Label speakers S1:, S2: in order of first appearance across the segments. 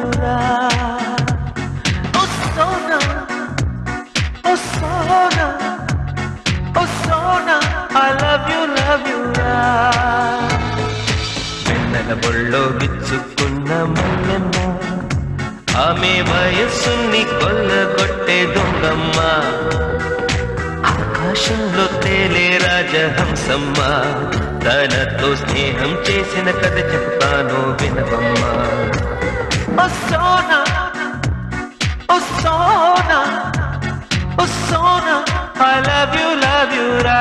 S1: you oh Sona, oh Sona, oh Sona, I love you వెన్నెల బొళ్ళో విచ్చుకున్న మల్లెమ్మ ఆమె వయస్సుని కొల్లగొట్టే దొంగమ్మ ఆకాశంలో తేలే రాజహంసమ్మ తనతో స్నేహం చేసిన కథ చెప్తాను వినవమ్మ ఓ సోనా ఓ సోనా ఓ సోనా I love you రా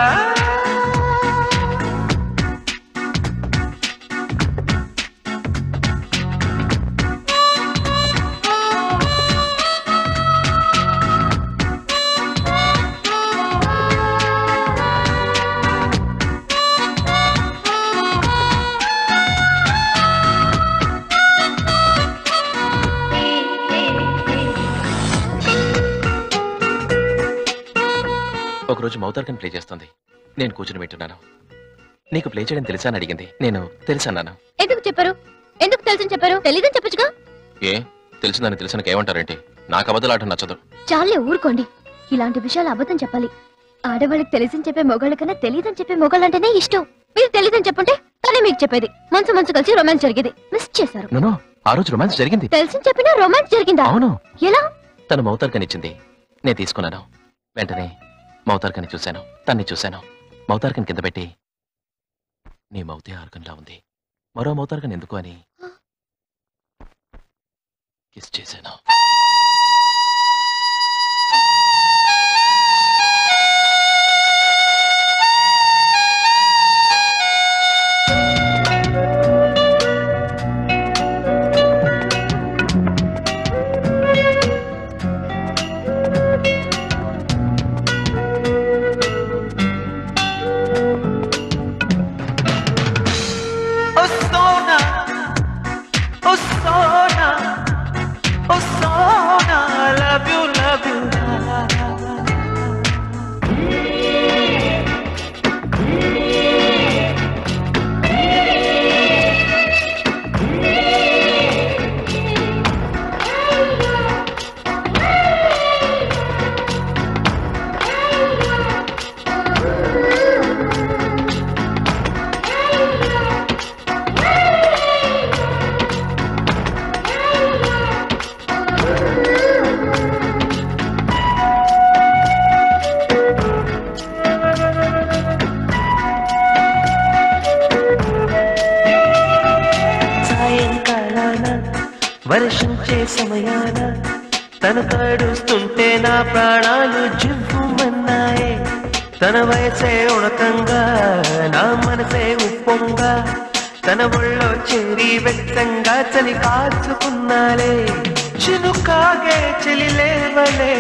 S2: ఒకరోజు మౌతార్కన్ ప్లే చేస్తుంది. నేను కూర్చుని వింటున్నాను. నీకు ప్లే చేయడం తెలుసా అని అడిగింది. నేను తెలుసన్నాను.
S3: ఎందుకు చెప్పారు? ఎందుకు తెలుసని చెప్పారు? తెలీదని చెప్పొచ్చుగా.
S2: ఏ తెలిసిందని తెలిసినకి ఏమంటారేంటి? నాకు అబద్ధాలాట నచ్చదు.
S3: చాలే ఊరుకోండి. ఇలాంటి విషయాలు అబద్ధం చెప్పాలి. ఆడవాళ్ళకి తెలిసని చెప్పే మొగాళ్ళ కన్నా తెలియదని చెప్పే మొగాళ్ళంటేనే ఇష్టం. మీరు తెలియదని చెప్పుంటే తనే మీకు చెప్పేది. మనసు మనసు కలిసి రొమాన్స్ జరిగేది. మిస్ చేశారు.
S2: నో, ఆ రోజు రొమాన్స్ జరిగింది.
S3: తెలిసని చెప్పినా రొమాన్స్ జరిగిందా?
S2: అవును.
S3: ఎలా?
S2: తను మౌతార్కన్ ఇచ్చింది, నేను తీసుకున్నాను. వెంటనే మౌతార్కని చూశాను, తన్ని చూశాను. మౌతార్కన్ కింద పెట్టి నీ మౌతే ఆర్కన్లా ఉంది, మరో మౌతార్కన్ ఎందుకు అని కిస్ చేశాను.
S1: వర్షించే సమయాన తను తడుస్తుంటే నా ప్రాణాలు జివ్వుమన్నాయే. తన వయసే ఉణకంగా నా మనసే ఉప్పొంగా తన ఒళ్ళో చేరి వ్యక్తంగా చలి కాచుకున్నాలే. చినుకాగే చెలిలేవలే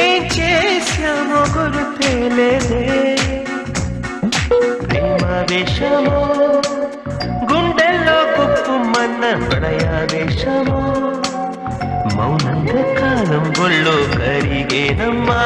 S1: ఏం చేశామో గుర్తేలేదే. ప్రేమ విషమో గుండెల్లో కుప్పుమన్న ప్రణయావేశమో మౌనంగా కాలం ఒళ్ళో కరిగేనమ్మా.